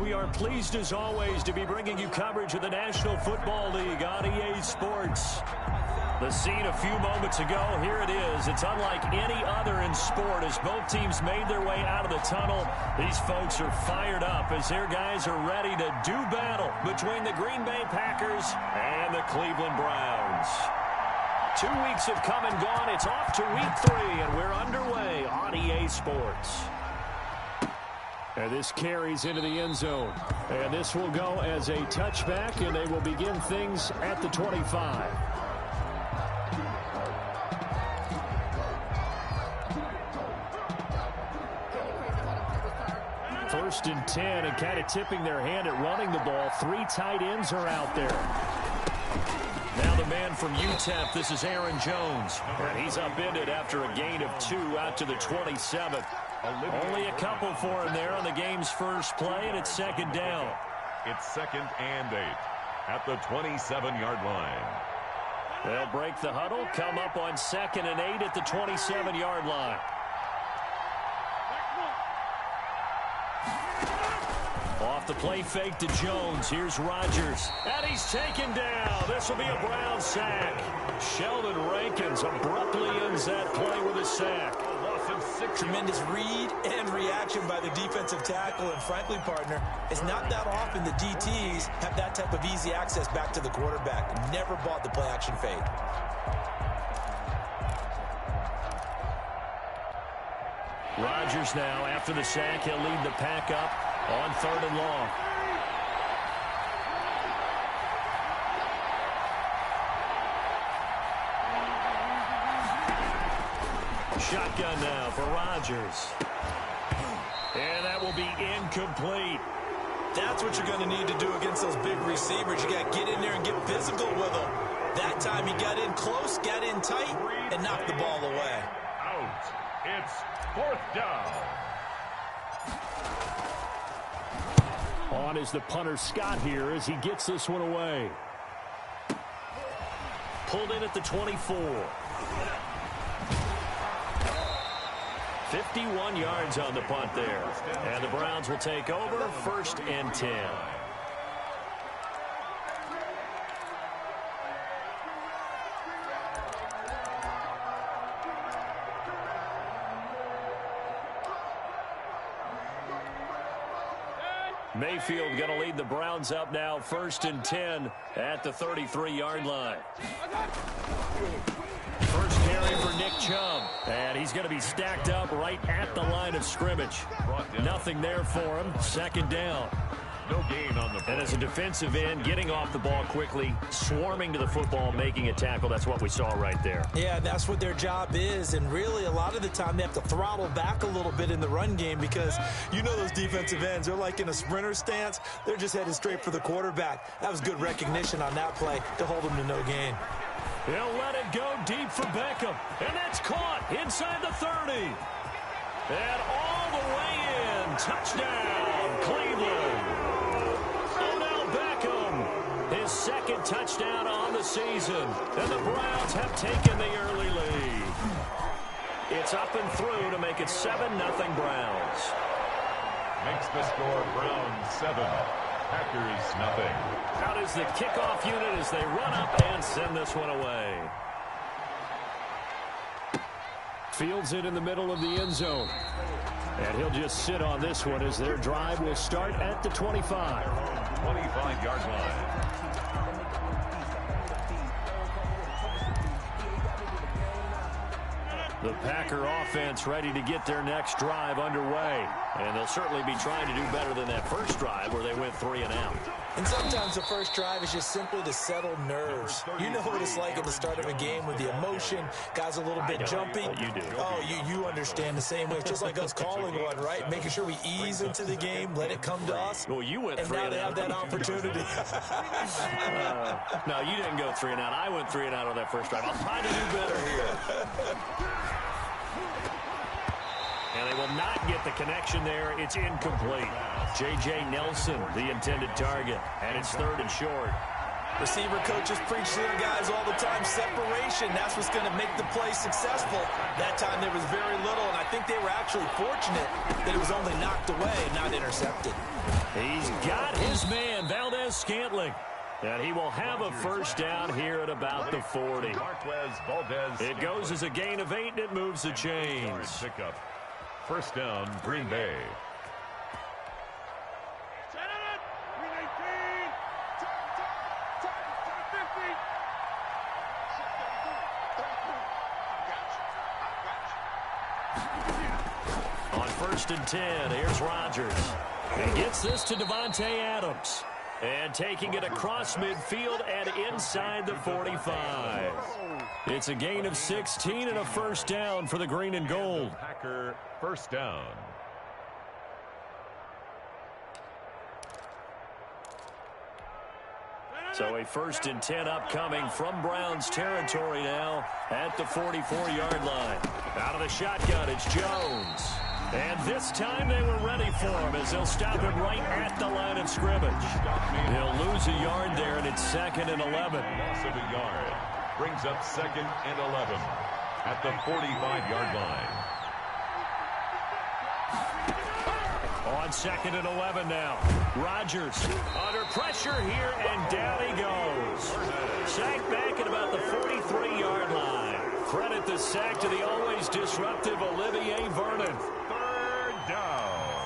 We are pleased as always to be bringing you coverage of the National Football League on EA Sports. The scene a few moments ago, here it is. It's unlike any other in sport as both teams made their way out of the tunnel. These folks are fired up as their guys are ready to do battle between the Green Bay Packers and the Cleveland Browns. 2 weeks have come and gone. It's off to week 3, and we're underway on EA Sports. And this carries into the end zone. And this will go as a touchback, and they will begin things at the 25. First and 10, and kind of tipping their hand at running the ball. 3 tight ends are out there. Now the man from UTEP, this is Aaron Jones. And he's upended after a gain of 2 out to the 27. Only a couple for him there on the game's first play, and it's second down. It's 2nd and 8 at the 27-yard line. They'll break the huddle, come up on 2nd and 8 at the 27-yard line. Off the play fake to Jones. Here's Rodgers. And he's taken down. This will be a Brown sack. Sheldon Rankins abruptly ends that play with a sack. Tremendous read and reaction by the defensive tackle. And frankly, partner, it's not that often the DTs have that type of easy access back to the quarterback. Never bought the play action fade. Rodgers now, after the sack, he'll lead the pack up on 3rd and long. Shotgun now for Rodgers. And that will be incomplete. That's what you're going to need to do against those big receivers. You got to get in there and get physical with them. That time he got in close, got in tight, and knocked the ball away. Out. It's 4th down. On is the punter Scott here as he gets this one away. Pulled in at the 24. 51 yards on the punt there. And the Browns will take over 1st and 10. Mayfield going to lead the Browns up now 1st and 10 at the 33-yard line. First carry for Nick Chubb, and he's going to be stacked up right at the line of scrimmage. Nothing there for him. 2nd down. No gain on the play. And as a defensive end, getting off the ball quickly, swarming to the football, making a tackle, that's what we saw right there. Yeah, that's what their job is, and really a lot of the time they have to throttle back a little bit in the run game because you know those defensive ends, they're like in a sprinter stance. They're just headed straight for the quarterback. That was good recognition on that play to hold them to no gain. He'll let it go deep for Beckham, and that's caught inside the 30. And all the way in. Touchdown, Cleveland. His 2nd touchdown on the season. And the Browns have taken the early lead. It's up and through to make it 7-0 Browns. Makes the score Browns 7, Packers nothing. Out is the kickoff unit as they run up and send this one away. Fields it in the middle of the end zone. And he'll just sit on this one as their drive will start at the 25. 25-yard line. The Packer offense ready to get their next drive underway. And they'll certainly be trying to do better than that first drive where they went 3 and out. And sometimes the first drive is just simply to settle nerves. You know what it's like at the start of a game with the emotion. Guys a little bit jumpy. You do. Oh, you understand the same way. It's just like us calling one, right? Making sure we ease into the game, let it come to us. Well, you went 3 and and now out. they have that opportunity. No, you didn't go 3 and out. I went 3 and out on that first drive. I'll try to do better here. And they will not get the connection there. It's incomplete. J.J. Nelson, the intended target. And it's 3rd and short. Receiver coaches preach to their guys all the time. Separation, that's what's going to make the play successful. That time there was very little, and I think they were actually fortunate that it was only knocked away, not intercepted. He's got his man, Valdez-Scantling. And he will have a first down here at about the 40. It goes as a gain of 8, and it moves the chains. Pickup. First down, Green Bay. On 1st and 10, here's Rodgers. He gets this to Devontae Adams. And taking it across midfield and inside the 45. It's a gain of 16 and a first down for the green and gold. Packer first down. So a 1st and 10 upcoming from Browns territory now at the 44-yard line. Out of the shotgun, it's Jones. And this time they were ready for him as they'll stop him right at the line of scrimmage. He'll lose a yard there, and it's 2nd and 11. Loss of a yard brings up 2nd and 11 at the 45-yard line. On 2nd and 11 now. Rodgers under pressure here, and down he goes. Sacked back at about the 43-yard line. Credit the sack to the always disruptive Olivier Vernon. Down.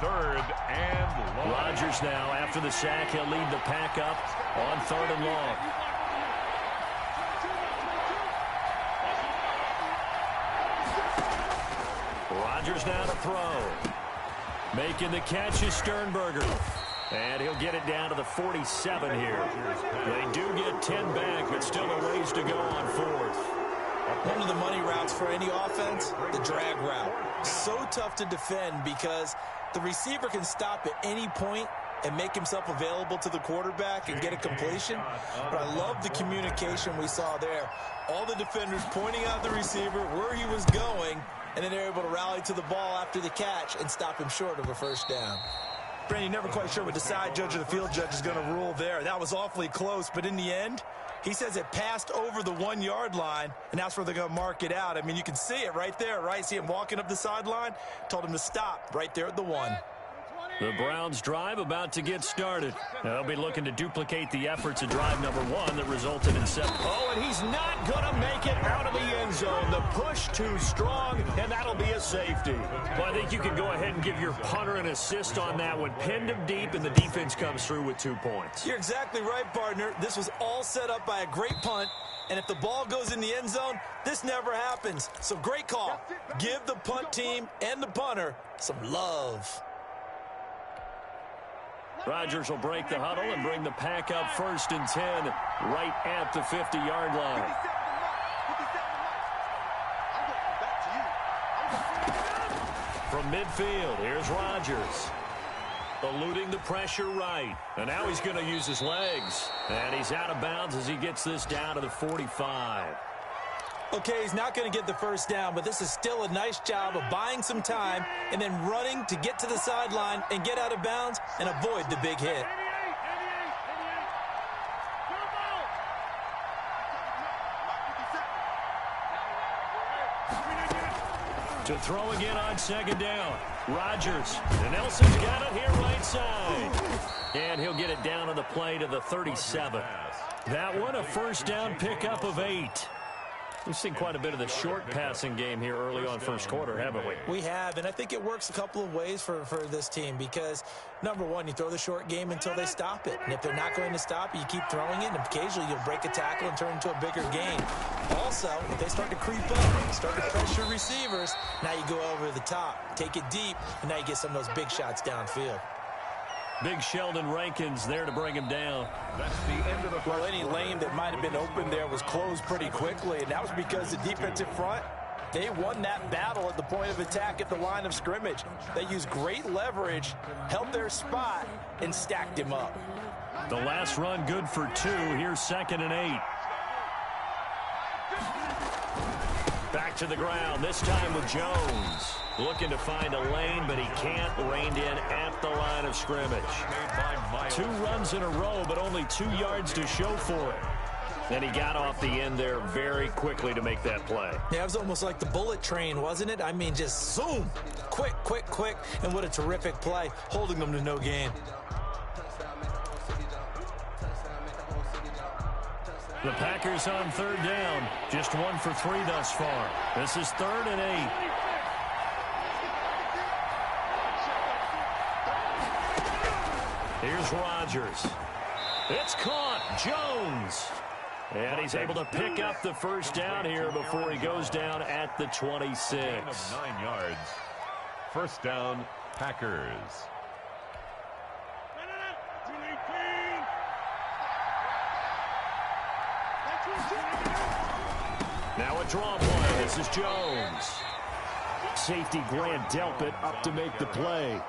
3rd and long. Rodgers now, after the sack, he'll lead the pack up on 3rd and long. Rodgers now to throw. Making the catch is Sternberger. And he'll get it down to the 47 here. They do get 10 back, but still a ways to go on 4th. One of the money routes for any offense, the drag route. So tough to defend because the receiver can stop at any point and make himself available to the quarterback and get a completion. But I love the communication we saw there. All the defenders pointing out the receiver, where he was going, and then they're able to rally to the ball after the catch and stop him short of a first down. Brandon, never quite sure what the side judge or the field judge is going to rule there. That was awfully close, but in the end, he says it passed over the 1-yard line, and that's where they're going to mark it out. I mean, you can see it right there, right? See him walking up the sideline? Told him to stop right there at the 1. The Browns drive about to get started. They'll be looking to duplicate the efforts of drive number 1 that resulted in 7. Oh, and he's not going to make it out of the end zone. The push too strong, and that'll be a safety. Well, I think you can go ahead and give your punter an assist on that one. Pinned him deep, and the defense comes through with 2 points. You're exactly right, partner. This was all set up by a great punt, and if the ball goes in the end zone, this never happens. So great call. Give the punt team and the punter some love. Rodgers will break the huddle and bring the pack up 1st and 10 right at the 50-yard line. From midfield, here's Rodgers. Eluding the pressure right. And now he's going to use his legs. And he's out of bounds as he gets this down to the 45. Okay, he's not going to get the first down, but this is still a nice job of buying some time and then running to get to the sideline and get out of bounds and avoid the big hit. To throw again on 2nd down. Rodgers. And Nelson's got it here right side. And he'll get it down on the play to the 37. That one a first down pickup of 8. We've seen quite a bit of the short passing game here early on 1st quarter, haven't we? We have, and I think it works a couple of ways for this team because, number one, you throw the short game until they stop it. And if they're not going to stop it, you keep throwing it, and occasionally you'll break a tackle and turn into a bigger gain. Also, if they start to creep up, start to pressure receivers, now you go over the top, take it deep, and now you get some of those big shots downfield. Big Sheldon Rankins there to bring him down. That's the end of the first. Well, any lane that might have been open there was closed pretty quickly, and that was because the defensive front, they won that battle at the point of attack at the line of scrimmage. They used great leverage, held their spot, and stacked him up. The last run good for 2. Here's 2nd and 8. Back to the ground, this time with Jones. Looking to find a lane, but he can't. Reined in at the line of scrimmage. 2 runs in a row, but only 2 yards to show for it. And he got off the end there very quickly to make that play. Yeah, it was almost like the bullet train, wasn't it? I mean, just zoom. Quick, quick, quick. And what a terrific play, holding them to no gain. The Packers on third down. Just 1 for 3 thus far. This is 3rd and 8. Here's Rodgers. It's caught. Jones. And he's able to pick up the first down here before he goes down at the 26. 9 yards. First down, Packers. Now a draw play. This is Jones. Safety Grant Delpit up to make the play.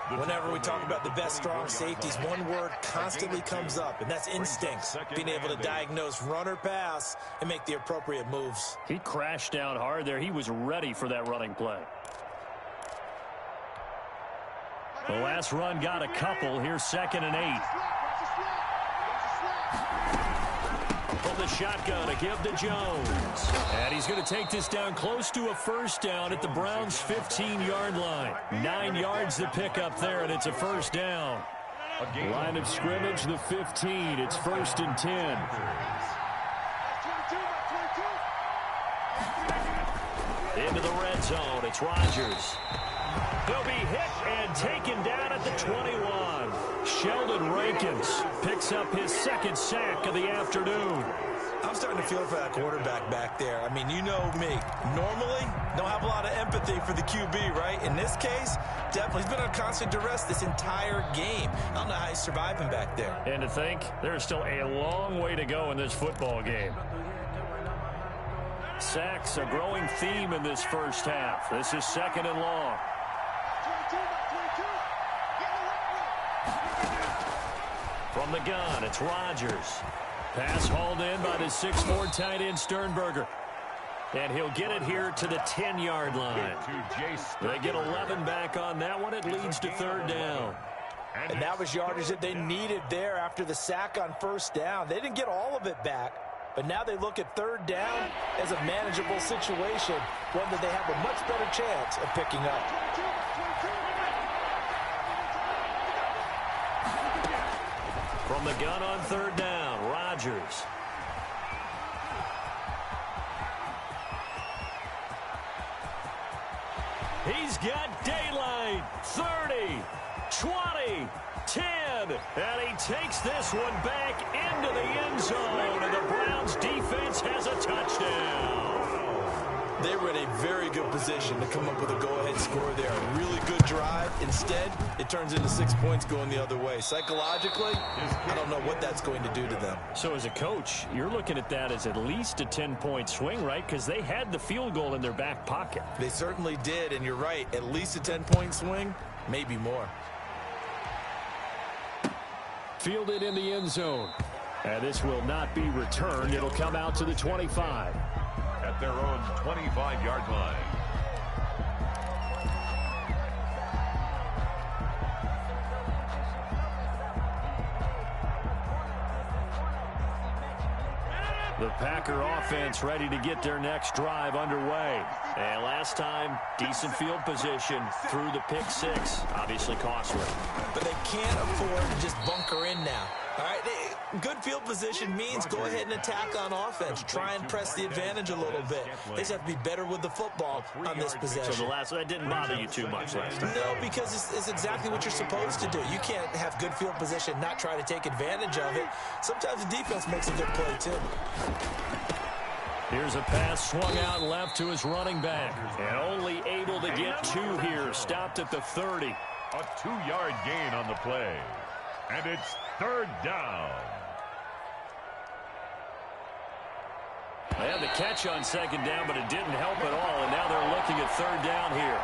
Whenever we talk about the best strong safeties, one word constantly comes up, and that's instincts. Being able to diagnose run or pass and make the appropriate moves. He crashed down hard there. He was ready for that running play. The last run got a couple. Here's 2nd and 8. From the shotgun, a give to Jones. And he's going to take this down close to a first down at the Browns' 15-yard line. 9 yards to pick up there, and it's a first down. Line of scrimmage, the 15. It's 1st and 10. Into the red zone. It's Rodgers. He'll be hit and taken down at the 21. Sheldon Rankins picks up his 2nd sack of the afternoon. I'm starting to feel for that quarterback back there. I mean, you know me. Normally, don't have a lot of empathy for the QB, right? In this case, definitely. He's been on constant duress this entire game. I don't know how he's surviving back there. And to think, there's still a long way to go in this football game. Sacks, a growing theme in this first half. This is 2nd and long. From the gun, it's Rodgers. Pass hauled in by the 6'4" tight end Sternberger. And he'll get it here to the 10-yard line. They get 11 back on that one. It leads to 3rd down. And that was yardage that they needed there after the sack on first down. They didn't get all of it back, but now they look at 3rd down as a manageable situation, one that they have a much better chance of picking up. From the gun on 3rd down, Rodgers. He's got daylight. 30, 20, 10. And he takes this one back into the end zone. And the Browns defense has a touchdown. They were in a very good position to come up with a go-ahead score there. A really good drive. Instead, it turns into 6 points going the other way. Psychologically, I don't know what that's going to do to them. So as a coach, you're looking at that as at least a 10-point swing, right? Because they had the field goal in their back pocket. They certainly did, and you're right. At least a 10-point swing, maybe more. Fielded in the end zone. And this will not be returned. It'll come out to the 25. At their own 25-yard line. The Packer offense ready to get their next drive underway. And last time, decent field position through the pick 6. Obviously costly. But they can't afford to just bunker in now. All right, good field position means go ahead and attack on offense. Try and press the advantage a little bit. They just have to be better with the football on this possession. So that didn't bother you too much last time? No, because it's exactly what you're supposed to do. You can't have good field position, not try to take advantage of it. Sometimes the defense makes a good play, too. Here's a pass swung out left to his running back. And only able to get 2 here. Stopped at the 30. A 2-yard gain on the play. And it's 3rd down. They had the catch on 2nd down, but it didn't help at all. And now they're looking at 3rd down here.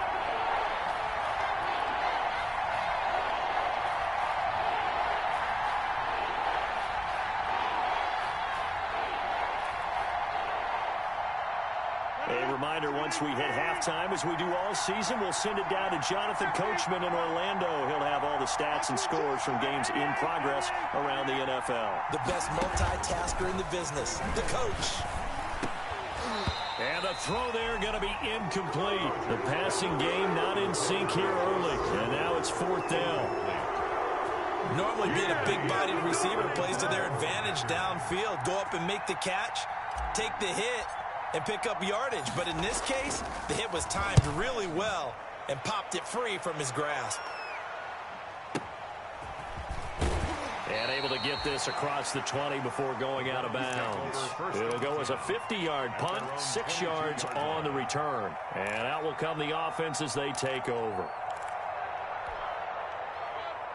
reminder, once we hit halftime, as we do all season, we'll send it down to Jonathan Coachman in Orlando. He'll have all the stats and scores from games in progress around the NFL. The best multitasker in the business, the coach. And the throw there going to be incomplete. The passing game not in sync here early. And now it's 4th down. Normally being a big-bodied receiver plays to their advantage downfield. Go up and make the catch, take the hit, and pick up yardage. But in this case, the hit was timed really well and popped it free from his grasp. And able to get this across the 20 before going out of bounds. It'll go as a 50-yard punt, 6 yards on the return. And out will come the offense as they take over.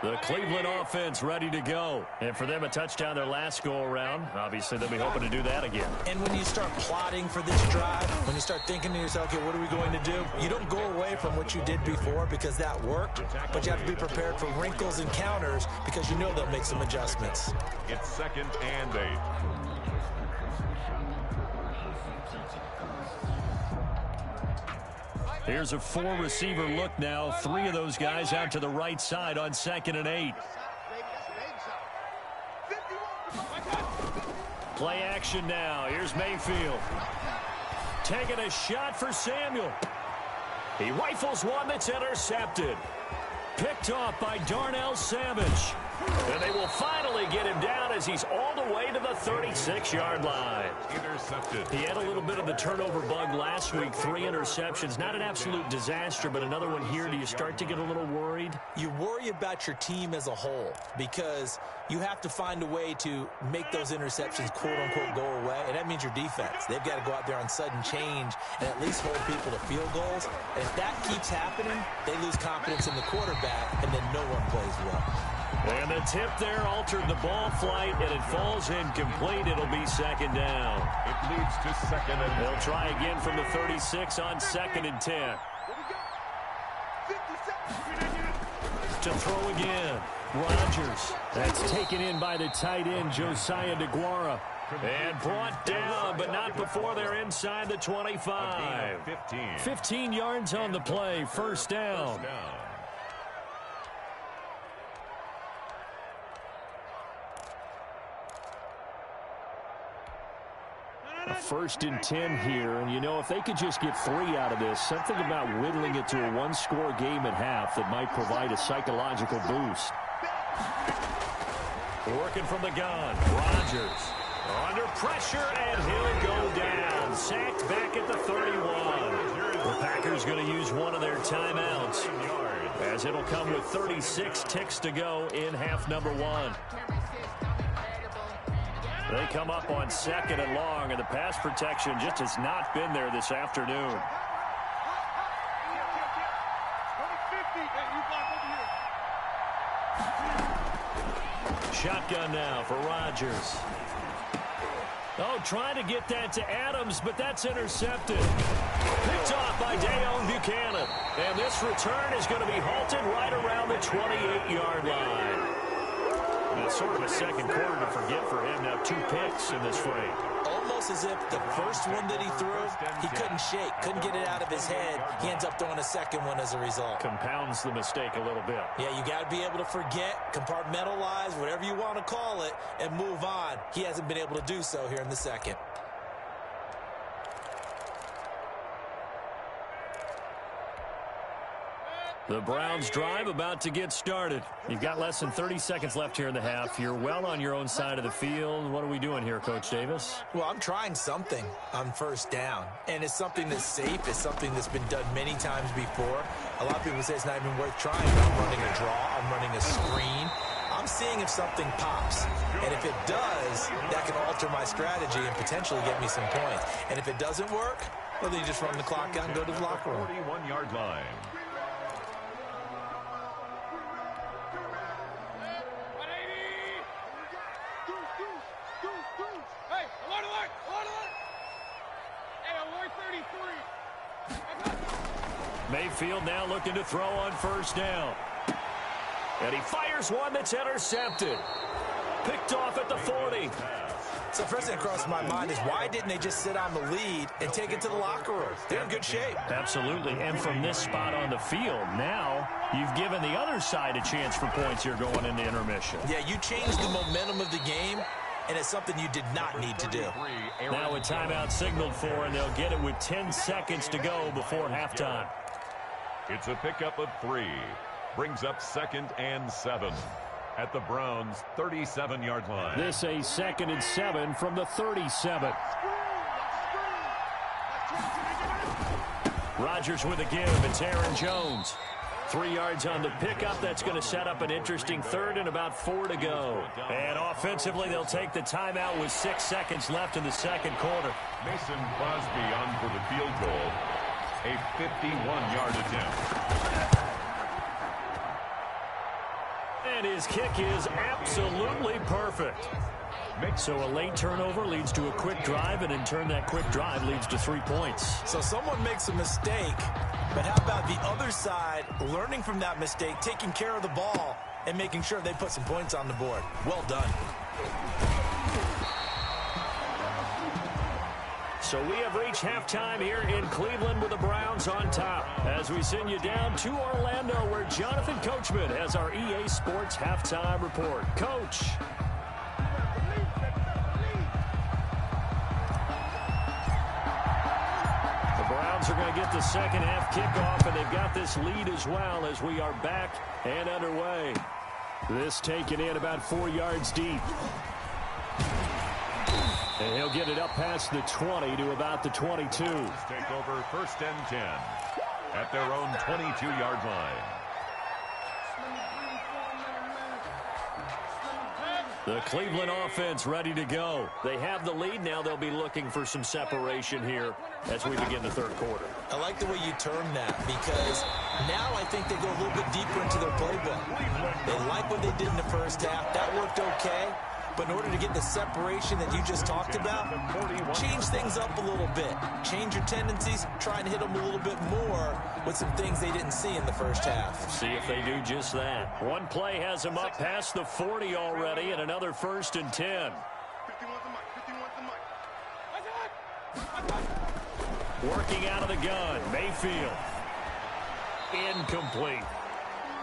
The Cleveland offense ready to go. And for them, a touchdown their last go-around. Obviously, they'll be hoping to do that again. And when you start plotting for this drive, when you start thinking to yourself, okay, what are we going to do? You don't go away from what you did before because that worked, but you have to be prepared for wrinkles and counters because you know they'll make some adjustments. It's 2nd and 8. Here's a 4-receiver look now. 3 of those guys out to the right side on 2nd and 8. Play action now. Here's Mayfield. Taking a shot for Samuel. He rifles one that's intercepted. Picked off by Darnell Savage. And they will finally get him down as he's all the way to the 36-yard line. Intercepted. He had a little bit of the turnover bug last week. 3 interceptions. Not an absolute disaster, but another one here. Do you start to get a little worried? You worry about your team as a whole because you have to find a way to make those interceptions, quote-unquote, go away, and that means your defense. They've got to go out there on sudden change and at least hold people to field goals. And if that keeps happening, they lose confidence in the quarterback, and then no one plays well. And the tip there altered the ball flight, and it falls incomplete. It'll be 2nd down. It leads to 2nd and 10. They'll try again from the 36 on 2nd and 10. To throw again. Rodgers. That's taken in by the tight end, Josiah DeGuara. And brought down, but not before they're inside the 25. 15 yards on the play. 1st down. A 1st and 10 here, and you know, if they could just get 3 out of this, something about whittling it to a 1-score game at half that might provide a psychological boost. Working from the gun, Rodgers under pressure, and he'll go down. Sacked back at the 31. The Packers going to use one of their timeouts, as it'll come with 36 ticks to go in half number 1. They come up on 2nd and long, and the pass protection just has not been there this afternoon. Shotgun now for Rodgers. Oh, trying to get that to Adams, but that's intercepted. Picked off by Deone Buchanan. And this return is going to be halted right around the 28-yard line. It's sort of a second quarter to forget for him. Now 2 picks in this frame. Almost as if the first one that he threw, he couldn't shake, couldn't get it out of his head. He ends up throwing a second one as a result. Compounds the mistake a little bit. Yeah, you got to be able to forget, compartmentalize, whatever you want to call it, and move on. He hasn't been able to do so here in the second. The Browns drive about to get started. You've got less than 30 seconds left here in the half. You're well on your own side of the field. What are we doing here, Coach Davis? Well, I'm trying something on 1st down, and it's something that's safe. It's something that's been done many times before. A lot of people say it's not even worth trying. I'm running a draw. I'm running a screen. I'm seeing if something pops, and if it does, that can alter my strategy and potentially get me some points. And if it doesn't work, well, then you just run the clock out and go to the locker room. 41-yard line. Mayfield now looking to throw on 1st down. And he fires one that's intercepted. Picked off at the 40. So first thing across my mind is why didn't they just sit on the lead and take it to the locker room? They're in good shape. Absolutely. And from this spot on the field, now you've given the other side a chance for points here going into intermission. Yeah, you changed the momentum of the game, and it's something you did not need to do. Now a timeout signaled for, and they'll get it with 10 seconds to go before halftime. It's a pickup of 3. Brings up 2nd and 7 at the Browns' 37-yard line. This a 2nd and 7 from the 37. Rodgers with a give. It's Aaron Jones. 3 yards on the pickup. That's going to set up an interesting 3rd and about 4 to go. And offensively, they'll take the timeout with 6 seconds left in the second quarter. Mason Crosby on for the field goal. A 51-yard attempt. And his kick is absolutely perfect. So a late turnover leads to a quick drive, and in turn that quick drive leads to 3 points. So someone makes a mistake, but how about the other side learning from that mistake, taking care of the ball, and making sure they put some points on the board? Well done. So we have reached halftime here in Cleveland with the Browns on top. As we send you down to Orlando, where Jonathan Coachman has our EA Sports halftime report. Coach. The Browns are going to get the second half kickoff, and they've got this lead as well as we are back and underway. This taken in about 4 yards deep. And he'll get it up past the 20 to about the 22. Take over 1st and 10 at their own 22-yard line. The Cleveland offense ready to go. They have the lead. Now they'll be looking for some separation here as we begin the third quarter. I like the way you term that, because now I think they go a little bit deeper into their playbook. They like what they did in the first half. That worked okay. But in order to get the separation that you just talked about, change things up a little bit. Change your tendencies, try and hit them a little bit more with some things they didn't see in the first half. See if they do just that. One play has them up past the 40 already, and another 1st and 10. Working out of the gun, Mayfield. Incomplete.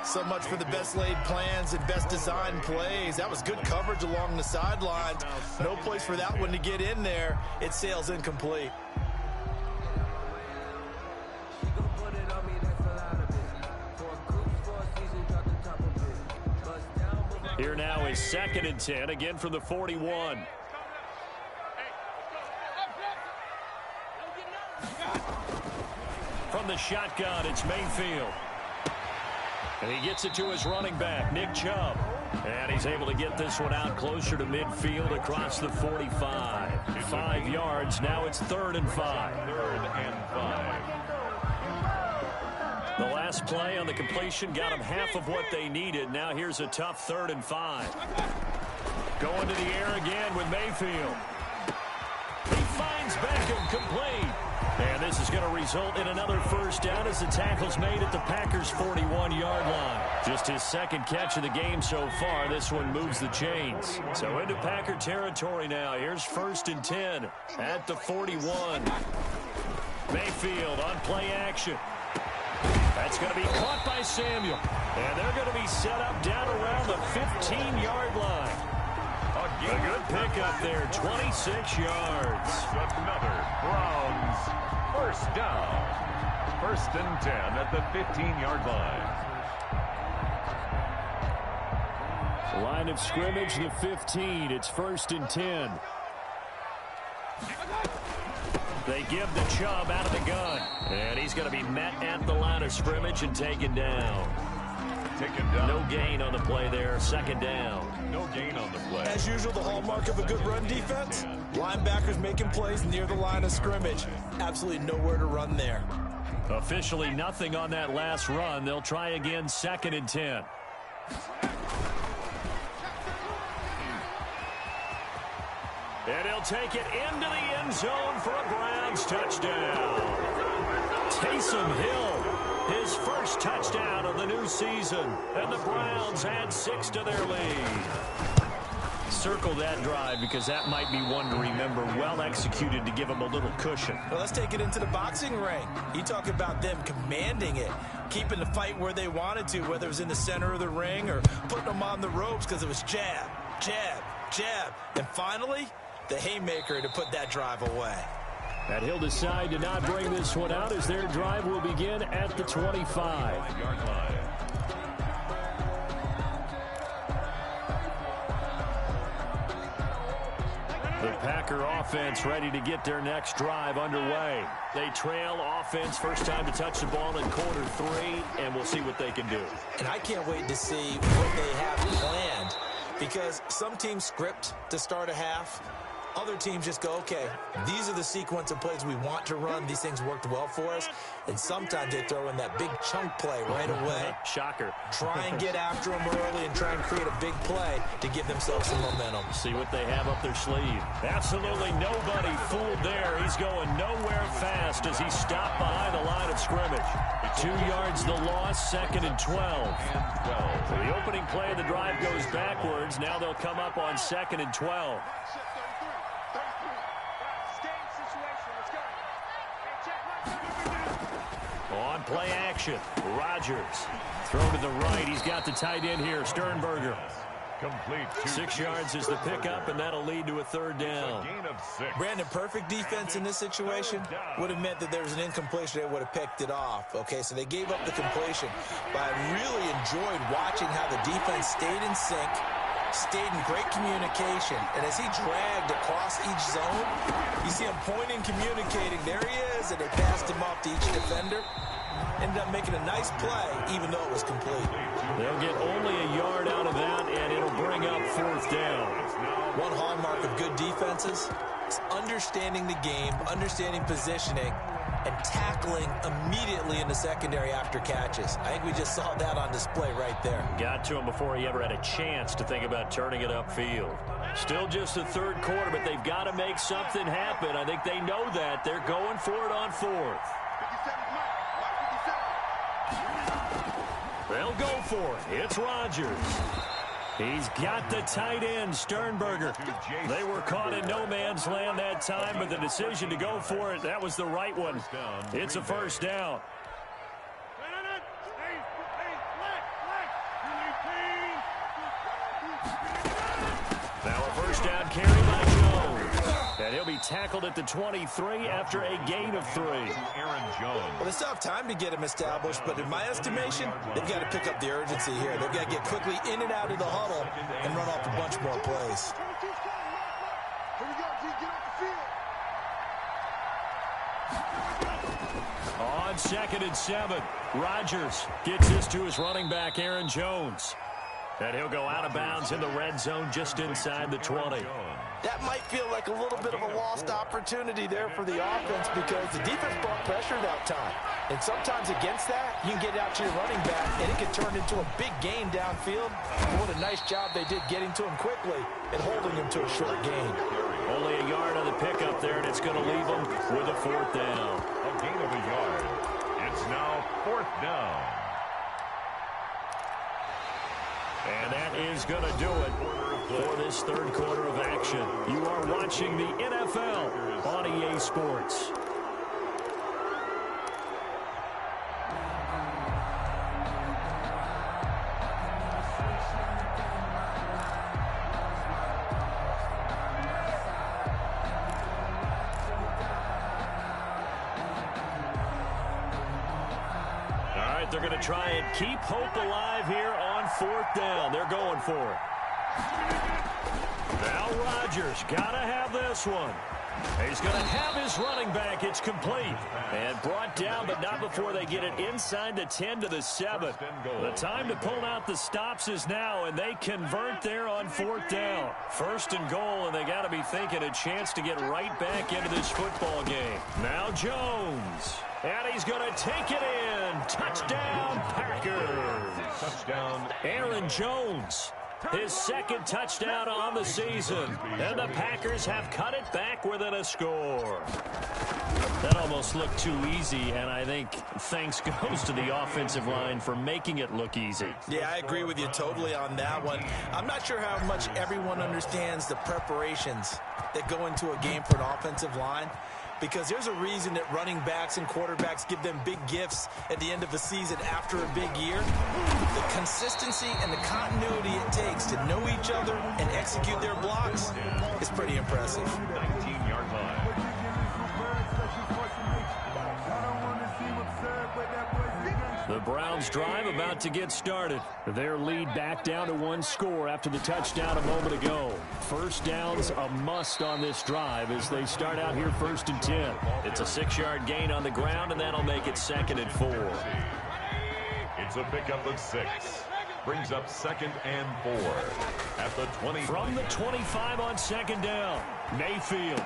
So much for the best laid plans and best designed plays. That was good coverage along the sidelines. No place for that one to get in there. It sails incomplete. Here now is 2nd and 10, again from the 41. From the shotgun, it's Mayfield. And he gets it to his running back, Nick Chubb. And he's able to get this one out closer to midfield across the 45. 5 yards. Now it's 3rd and 5. 3rd and 5. The last play on the completion got them half of what they needed. Now here's a tough 3rd and 5. Going to the air again with Mayfield. He finds Beckham, complete. And this is going to result in another 1st down as the tackle's made at the Packers' 41-yard line. Just his 2nd catch of the game so far. This one moves the chains. So into Packer territory now. Here's 1st and 10 at the 41. Mayfield on play action. That's going to be caught by Samuel. And they're going to be set up down around the 15-yard line. A good pickup there, 26 yards. Another Browns 1st down. 1st and 10 at the 15-yard line. Line of scrimmage, the 15. It's 1st and 10. They give the Chubb out of the gun. And he's going to be met at the line of scrimmage and taken down. No gain on the play there. 2nd down. No gain on the play. As usual, the hallmark of a good run defense, linebackers making plays near the line of scrimmage. Absolutely nowhere to run there. Officially nothing on that last run. They'll try again, 2nd and 10. And he'll take it into the end zone for a Browns touchdown. Taysom Hill, his 1st touchdown of the new season. And the Browns add 6 to their lead. circle that drive because that might be one to remember. Well executed to give them a little cushion. Well, let's take it into the boxing ring. You talk about them commanding it, keeping the fight where they wanted to, whether it was in the center of the ring or putting them on the ropes because it was jab, jab, jab. And finally, the haymaker to put that drive away. And he'll decide to not bring this one out as their drive will begin at the 25-yard line. The Packer offense ready to get their next drive underway. They trail offense, first time to touch the ball in quarter 3, and we'll see what they can do. And I can't wait to see what they have planned, because some teams script to start a half. Other teams just go, okay, these are the sequence of plays we want to run. These things worked well for us. And sometimes they throw in that big chunk play right away. Shocker. Try and get after them early and try and create a big play to give themselves some momentum. See what they have up their sleeve. Absolutely nobody fooled there. He's going nowhere fast as he stopped behind the line of scrimmage. 2 yards the loss, 2nd and 12. So the opening play of the drive goes backwards. Now they'll come up on 2nd and 12. On play action, Rodgers. Throw to the right. He's got the tight end here, Sternberger. Complete. 6 yards is the pickup, and that'll lead to a 3rd down. Gain of 6. Brandon, perfect defense in this situation would have meant that there was an incompletion. They would have picked it off. Okay, so they gave up the completion. But I really enjoyed watching how the defense stayed in sync, stayed in great communication. And as he dragged across each zone, you see him pointing, communicating. There he is, and they passed him off to each defender. Ended up making a nice play, even though it was complete. They'll get only a yard out of that, and it'll bring up 4th down. One hallmark of good defenses is understanding the game, understanding positioning, and tackling immediately in the secondary after catches. I think we just saw that on display right there. Got to him before he ever had a chance to think about turning it upfield. Still just the 3rd quarter, but they've got to make something happen. I think they know that. They're going for it on 4th. They'll go for it. It's Rodgers. He's got the tight end, Sternberger. They were caught in no man's land that time, but the decision to go for it, that was the right one. It's a 1st down. Now a 1st down carry by Jones. And he'll be tackled at the 23 after a gain of 3. Aaron Jones. Well, they still have time to get him established, but in my estimation, they've got to pick up the urgency here. They've got to get quickly in and out of the huddle and run off a bunch more plays. On 2nd and 7, Rodgers gets this to his running back, Aaron Jones. And he'll go out of bounds in the red zone just inside the 20. That might feel like a little bit of a lost opportunity there for the offense because the defense brought pressure that time. And sometimes against that, you can get out to your running back, and it can turn into a big gain downfield. And what a nice job they did getting to him quickly and holding him to a short gain. Only a yard on the pickup there, and it's going to leave them with a 4th down. A gain of a yard. It's now 4th down. And that is going to do it for this 3rd quarter of action. You are watching the NFL on EA Sports. They're going to try and keep hope alive here on 4th down. They're going for it. Now Rodgers got to have this one. He's going to have his running back. It's complete. And brought down, but not before they get it inside the 10 to the 7. The time to pull out the stops is now, and they convert there on 4th down. 1st and goal, and they got to be thinking a chance to get right back into this football game. Now Jones. And he's going to take it in. Touchdown, Packers. Touchdown, Aaron Jones. His second touchdown on the season. And the Packers have cut it back within a score. That almost looked too easy, and I think thanks goes to the offensive line for making it look easy. Yeah, I agree with you totally on that one. I'm not sure how much everyone understands the preparations that go into a game for an offensive line, because there's a reason that running backs and quarterbacks give them big gifts at the end of the season after a big year. The consistency and the continuity it takes to know each other and execute their blocks is pretty impressive. 19-yard line. The Browns drive about to get started. Their lead back down to one score after the touchdown a moment ago. First down's a must on this drive as they start out here 1st and 10. It's a 6-yard gain on the ground, and that'll make it 2nd and 4. It's a pickup of 6. Brings up 2nd and 4 at the 20. From the 25 on 2nd down, Mayfield.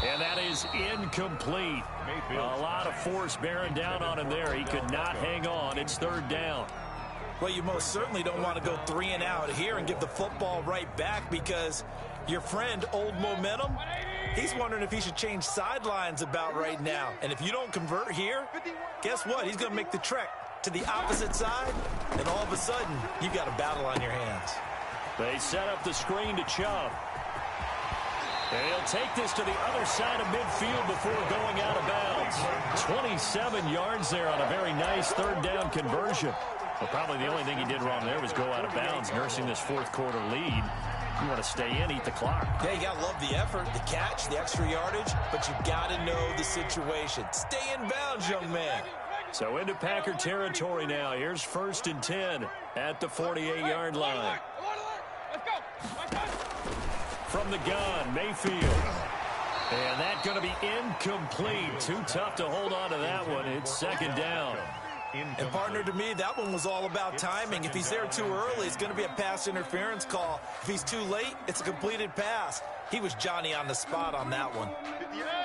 And that is incomplete. Mayfield. A lot of force bearing down on him there. He could not hang on. It's 3rd down. Well, you most certainly don't want to go 3 and out here and give the football right back, because your friend, Old Momentum, he's wondering if he should change sidelines about right now. And if you don't convert here, guess what? He's going to make the trek to the opposite side, and all of a sudden, you've got a battle on your hands. They set up the screen to Chubb. And he'll take this to the other side of midfield before going out of bounds. 27 yards there on a very nice 3rd down conversion. Well, probably the only thing he did wrong there was go out of bounds, nursing this 4th quarter lead. You want to stay in, eat the clock. Yeah, you got to love the effort, the catch, the extra yardage, but you got to know the situation. Stay in bounds, young man. So into Packer territory now. Here's 1st and 10 at the 48-yard line. From the gun, Mayfield. And that's going to be incomplete. Too tough to hold on to that one. It's 2nd down. And partner, to me, that one was all about timing. If he's there too early, it's going to be a pass interference call. If he's too late, it's a completed pass. He was Johnny on the spot on that one.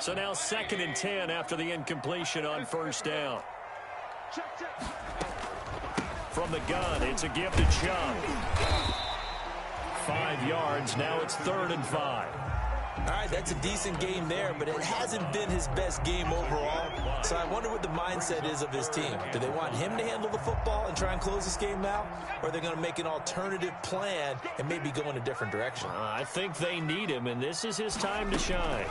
So now 2nd and 10 after the incompletion on 1st down. From the gun, it's a give to Chubb. 5 yards. Now it's 3rd and 5. All right, that's a decent game there, but it hasn't been his best game overall. So I wonder what the mindset is of his team. Do they want him to handle the football and try and close this game out? Or are they going to make an alternative plan and maybe go in a different direction? I think they need him, and this is his time to shine.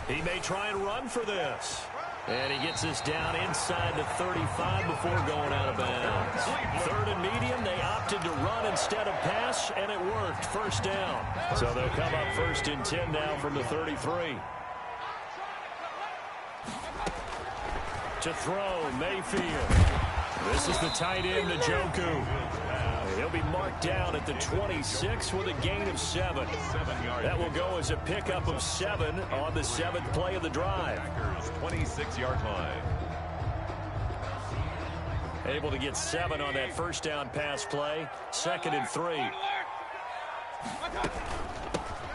He may try and run for this. And he gets this down inside the 35 before going out of bounds. 3rd and medium, they opted to run instead of pass, and it worked. 1st down. So they'll come up 1st and 10 now from the 33. To throw, Mayfield. This is the tight end, Njoku. He'll be marked down at the 26 with a gain of 7. That will go as a pickup of 7 on the 7th play of the drive. 26-yard line. Able to get 7 on that 1st down pass play. 2nd and 3.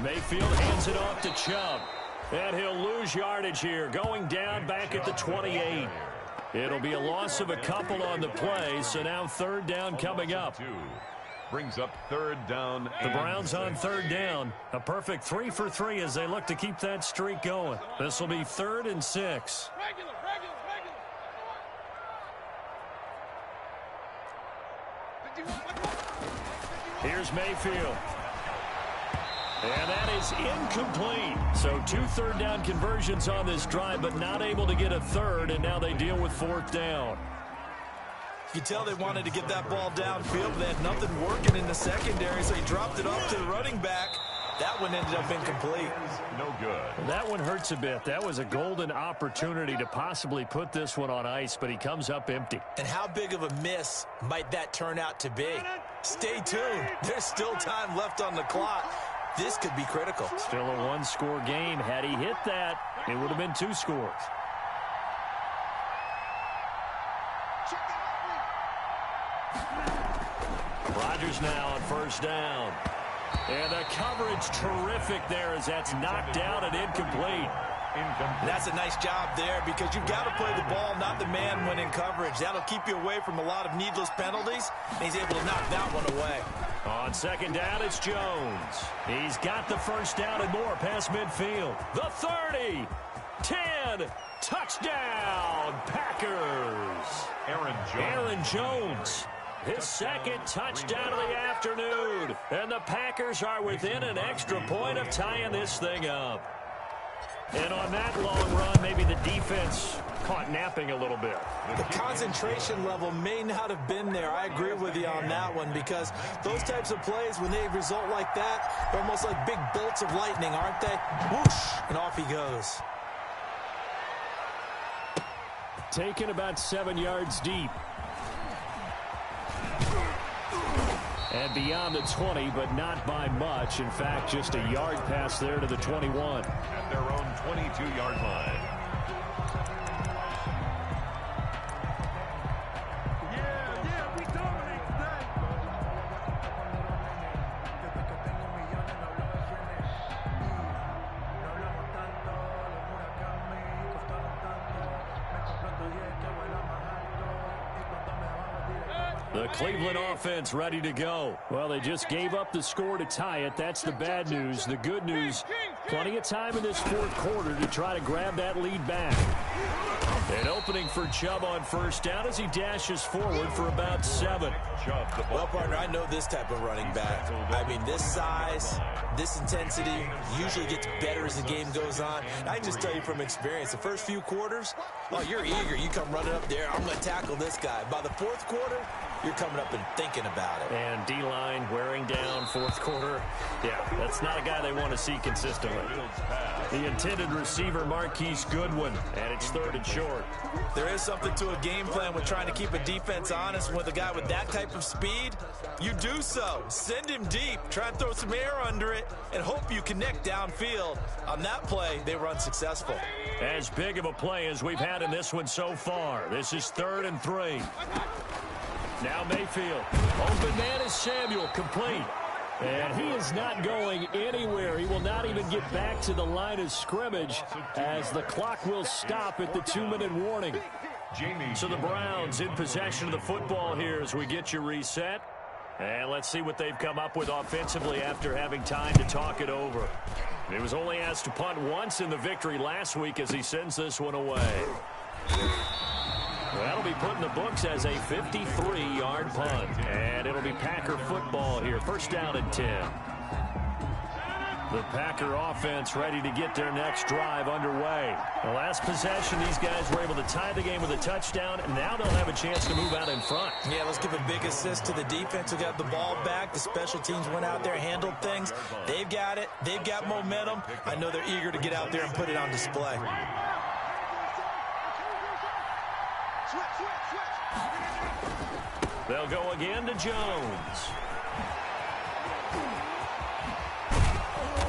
Mayfield hands it off to Chubb. And he'll lose yardage here, going down back at the 28. It'll be a loss of a couple on the play, so now 3rd down coming up. Brings up 3rd down. The Browns on 3rd down. A perfect 3 for 3 as they look to keep that streak going. This will be 3rd and 6. Here's Mayfield. And that is incomplete. So 2 3rd down conversions on this drive, but not able to get a 3rd, and now they deal with 4th down. You can tell they wanted to get that ball downfield, but they had nothing working in the secondary, so he dropped it off to the running back. That one ended up incomplete. No good. That one hurts a bit. That was a golden opportunity to possibly put this one on ice, but he comes up empty. And how big of a miss might that turn out to be? Stay tuned. There's still time left on the clock. This could be critical. Still a 1-score game. Had he hit that, it would have been 2 scores. Rodgers now on 1st down. And the coverage terrific there as that's knocked down and incomplete. Incomplete. That's a nice job there because you've got to play the ball, not the man when in coverage. That'll keep you away from a lot of needless penalties, and he's able to knock that one away. On second down, it's Jones. He's got the first down and more past midfield. The 30, 10, touchdown, Packers. Aaron Jones. His second touchdown of the afternoon. And the Packers are within an extra point of tying this thing up. And on that long run, maybe the defense caught napping a little bit. The concentration level may not have been there. I agree with you on that one because those types of plays, when they result like that, they're almost like big bolts of lightning, aren't they? Whoosh, and off he goes. Taken about 7 yards deep. And beyond the 20, but not by much. In fact, just a yard pass there to the 21. At their own 22-yard line. We dominate today. The Cleveland offense ready to go. Well, they just gave up the score to tie it. That's the bad news. The good news, plenty of time in this fourth quarter to try to grab that lead back. An opening for Chubb on first down as he dashes forward for about 7. Well, partner, I know this type of running back. I mean, this size, this intensity usually gets better as the game goes on. I can just tell you from experience, the first few quarters, oh, you're eager. You come running up there, I'm going to tackle this guy. By the fourth quarter, you're coming up and thinking about it. And D-line wearing down fourth quarter. Yeah, that's not a guy they want to see consistently. The intended receiver, Marquise Goodwin, and it's 3rd and short. There is something to a game plan with trying to keep a defense honest. With a guy with that type of speed, you do so. Send him deep, try and throw some air under it, and hope you connect downfield. On that play, they were unsuccessful. As big of a play as we've had in this one so far. This is 3rd and 3. Now Mayfield. Open man is Samuel, complete. And he is not going anywhere. He will not even get back to the line of scrimmage as the clock will stop at the 2-minute warning. So the Browns in possession of the football here as we get you reset. And let's see what they've come up with offensively after having time to talk it over. He was only asked to punt once in the victory last week as he sends this one away. That'll be put in the books as a 53-yard punt. And it'll be Packer football here. First down and 10. The Packer offense ready to get their next drive underway. The last possession, these guys were able to tie the game with a touchdown, and now they'll have a chance to move out in front. Yeah, let's give a big assist to the defense who got the ball back. The special teams went out there, handled things. They've got it. They've got momentum. I know they're eager to get out there and put it on display. They'll go again to Jones.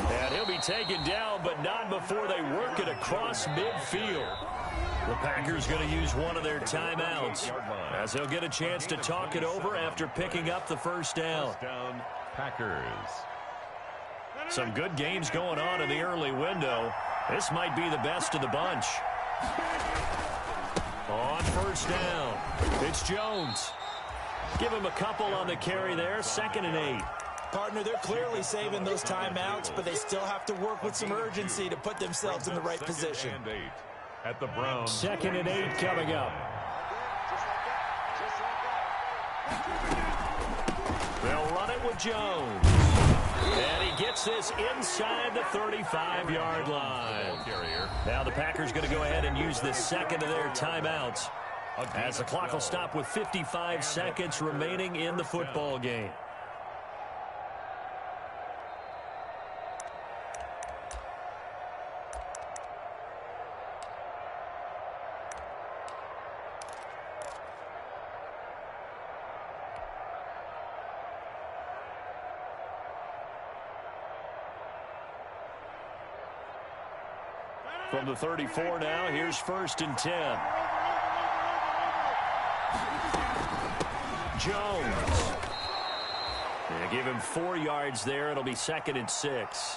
And he'll be taken down, but not before they work it across midfield. The Packers going to use one of their timeouts as they'll get a chance to talk it over after picking up the first down. Packers. Some good games going on in the early window. This might be the best of the bunch. On first down, it's Jones. Give him a couple on the carry there. 2nd and 8. Partner, they're clearly saving those timeouts, but they still have to work with some urgency to put themselves in the right position. At the Browns. 2nd and 8 coming up. They'll run it with Jones. And he gets this inside the 35-yard line. Now the Packers going to go ahead and use the second of their timeouts as the clock will stop with 55 seconds remaining in the football game. From the 34 now, here's 1st and 10. Jones. They give him 4 yards there. It'll be 2nd and 6.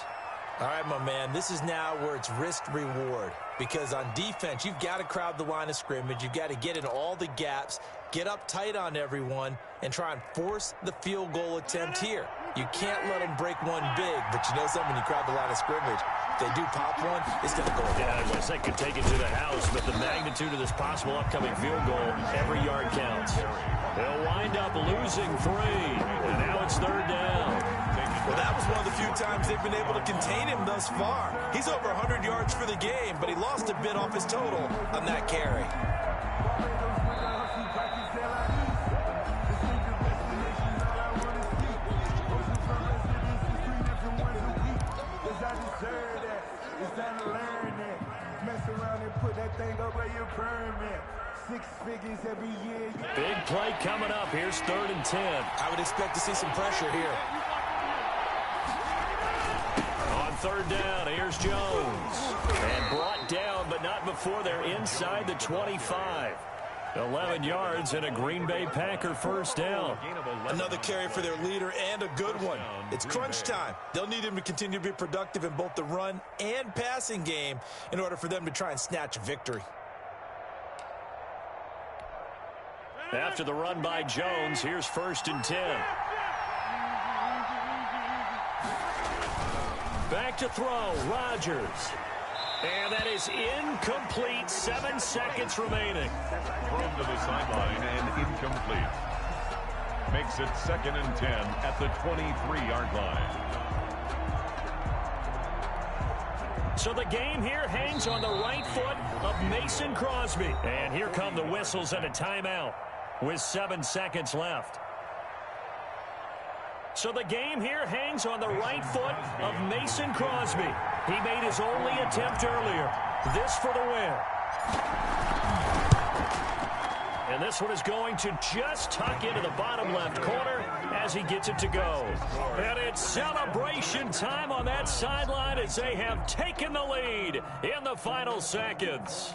All right, my man, this is now where it's risk-reward, because on defense, you've got to crowd the line of scrimmage. You've got to get in all the gaps, get up tight on everyone, and try and force the field goal attempt here. You can't let them break one big, but you know something, when you crowd the line of scrimmage, if they do pop one, it's going to go far. Yeah, I was going to say, could take it to the house, but the magnitude of this possible upcoming field goal, every yard counts. They'll wind up losing 3, and now it's 3rd down. Well, that was one of the few times they've been able to contain him thus far. He's over 100 yards for the game, but he lost a bit off his total on that carry. Big play coming up. Here's 3rd and 10. I would expect to see some pressure here. On 3rd down, here's Jones. And brought down, but not before they're inside the 25. 11 yards and a Green Bay Packer first down. Another carry for their leader and a good one. It's crunch time. They'll need him to continue to be productive in both the run and passing game in order for them to try and snatch a victory. After the run by Jones, here's 1st and 10. Back to throw, Rodgers. And that is incomplete. 7 seconds remaining. Thrown to the sideline and incomplete. Makes it 2nd and 10 at the 23-yard line. So the game here hangs on the right foot of Mason Crosby. And here come the whistles and a timeout with 7 seconds left. So the game here hangs on the right foot of Mason Crosby. He made his only attempt earlier. This for the win. And this one is going to just tuck into the bottom left corner as he gets it to go. And it's celebration time on that sideline as they have taken the lead in the final seconds.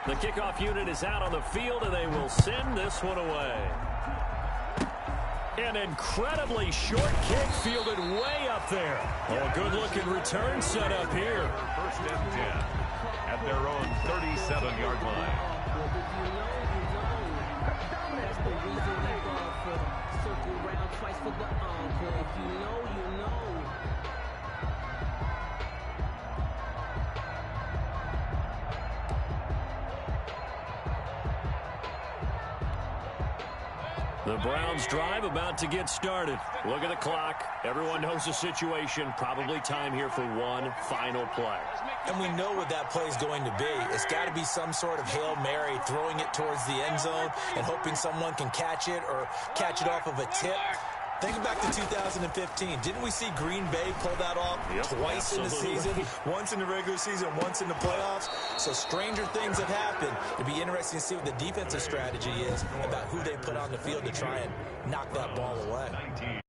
The kickoff unit is out on the field, and they will send this one away. An incredibly short kick fielded way up there. Oh, a good-looking return set up here. 1st and 10 at their own 37-yard line. The Browns drive about to get started. Look at the clock. Everyone knows the situation. Probably time here for one final play. And we know what that play is going to be. It's got to be some sort of Hail Mary, throwing it towards the end zone and hoping someone can catch it or catch it off of a tip. Think back to 2015. Didn't we see Green Bay pull that off twice in the season? Once in the regular season, once in the playoffs. So stranger things have happened. It'd be interesting to see what the defensive strategy is about who they put on the field to try and knock that ball away. 19.